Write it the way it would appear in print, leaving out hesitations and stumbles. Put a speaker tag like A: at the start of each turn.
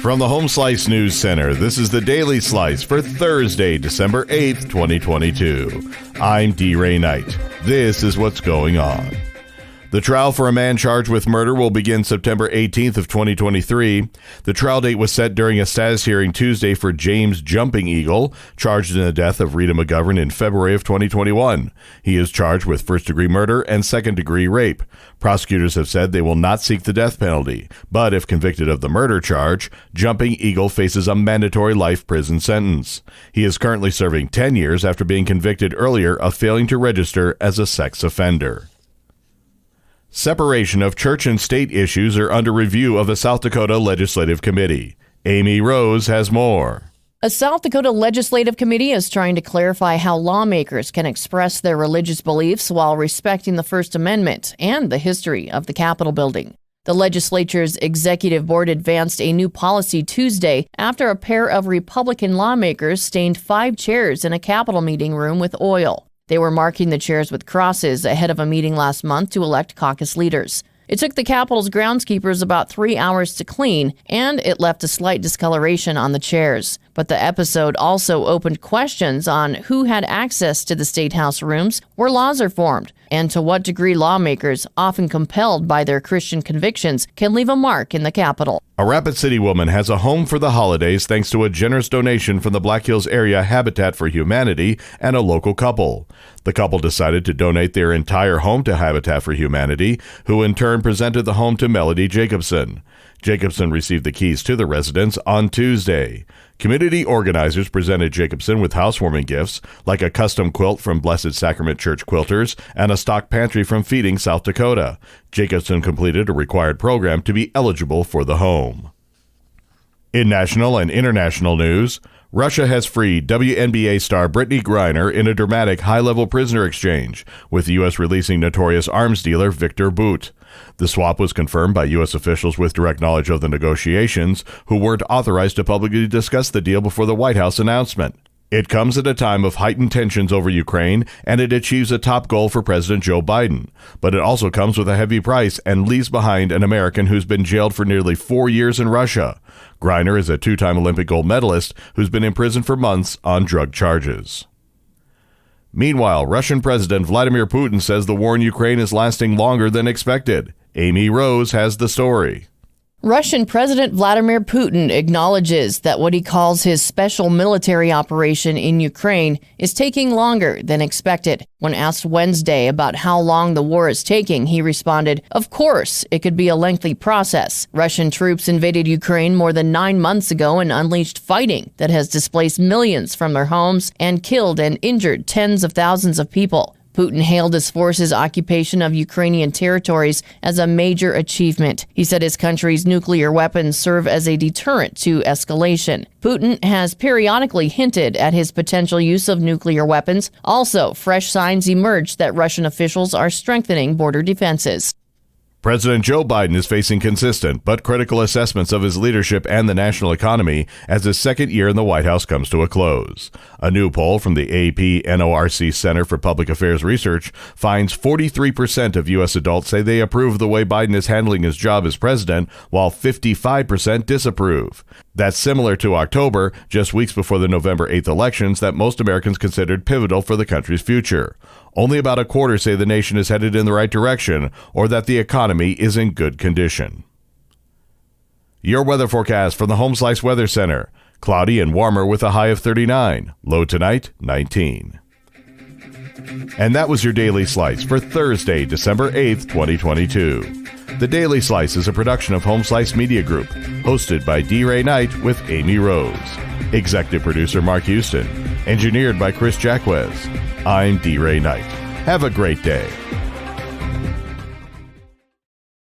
A: From the Home Slice News Center, this is the Daily Slice for Thursday, December 8th, 2022. I'm D. Ray Knight. This is what's going on. The trial for a man charged with murder will begin September 18th of 2023. The trial date was set during a status hearing Tuesday for James Jumping Eagle, charged in the death of Rita McGovern in February of 2021. He is charged with first-degree murder and second-degree rape. Prosecutors have said they will not seek the death penalty, but if convicted of the murder charge, Jumping Eagle faces a mandatory life prison sentence. He is currently serving 10 years after being convicted earlier of failing to register as a sex offender. Separation of church and state issues are under review of a South Dakota Legislative Committee. Amy Rose has more.
B: A South Dakota Legislative Committee is trying to clarify how lawmakers can express their religious beliefs while respecting the First Amendment and the history of the Capitol building. The legislature's executive board advanced a new policy Tuesday after a pair of Republican lawmakers stained 5 chairs in a Capitol meeting room with oil. They were marking the chairs with crosses ahead of a meeting last month to elect caucus leaders. It took the Capitol's groundskeepers about 3 hours to clean, and it left a slight discoloration on the chairs. But the episode also opened questions on who had access to the State House rooms where laws are formed, and to what degree lawmakers, often compelled by their Christian convictions, can leave a mark in the Capitol.
A: A Rapid City woman has a home for the holidays thanks to a generous donation from the Black Hills Area Habitat for Humanity and a local couple. The couple decided to donate their entire home to Habitat for Humanity, who in turn presented the home to Melody Jacobson. Jacobson received the keys to the residence on Tuesday. Community organizers presented Jacobson with housewarming gifts, like a custom quilt from Blessed Sacrament Church Quilters and a stock pantry from Feeding South Dakota. Jacobson completed a required program to be eligible for the home. In national and international news, Russia has freed WNBA star Brittany Griner in a dramatic high-level prisoner exchange, with the U.S. releasing notorious arms dealer Victor Bout. The swap was confirmed by U.S. officials with direct knowledge of the negotiations, who weren't authorized to publicly discuss the deal before the White House announcement. It comes at a time of heightened tensions over Ukraine, and it achieves a top goal for President Joe Biden. But it also comes with a heavy price and leaves behind an American who's been jailed for nearly 4 years in Russia. Griner is a 2-time Olympic gold medalist who's been in prison for months on drug charges. Meanwhile, Russian President Vladimir Putin says the war in Ukraine is lasting longer than expected. Amy Rose has the story.
B: Russian President Vladimir Putin acknowledges that what he calls his special military operation in Ukraine is taking longer than expected. When asked Wednesday about how long the war is taking, he responded, "Of course, it could be a lengthy process. Russian troops invaded Ukraine more than 9 months ago and unleashed fighting that has displaced millions from their homes and killed and injured tens of thousands of people." Putin hailed his forces' occupation of Ukrainian territories as a major achievement. He said his country's nuclear weapons serve as a deterrent to escalation. Putin has periodically hinted at his potential use of nuclear weapons. Also, fresh signs emerged that Russian officials are strengthening border defenses.
A: President Joe Biden is facing consistent but critical assessments of his leadership and the national economy as his second year in the White House comes to a close. A new poll from the AP-NORC Center for Public Affairs Research finds 43% of U.S. adults say they approve the way Biden is handling his job as president, while 55% disapprove. That's similar to October, just weeks before the November 8th elections that most Americans considered pivotal for the country's future. Only about a quarter say the nation is headed in the right direction or that the economy is in good condition. Your weather forecast from the Home Slice Weather Center. Cloudy and warmer with a high of 39. Low tonight, 19. And that was your Daily Slice for Thursday, December 8th, 2022. The Daily Slice is a production of Home Slice Media Group, hosted by D. Ray Knight with Amy Rose. Executive producer Mark Houston. Engineered by Chris Jacquez. I'm D. Ray Knight. Have a great day.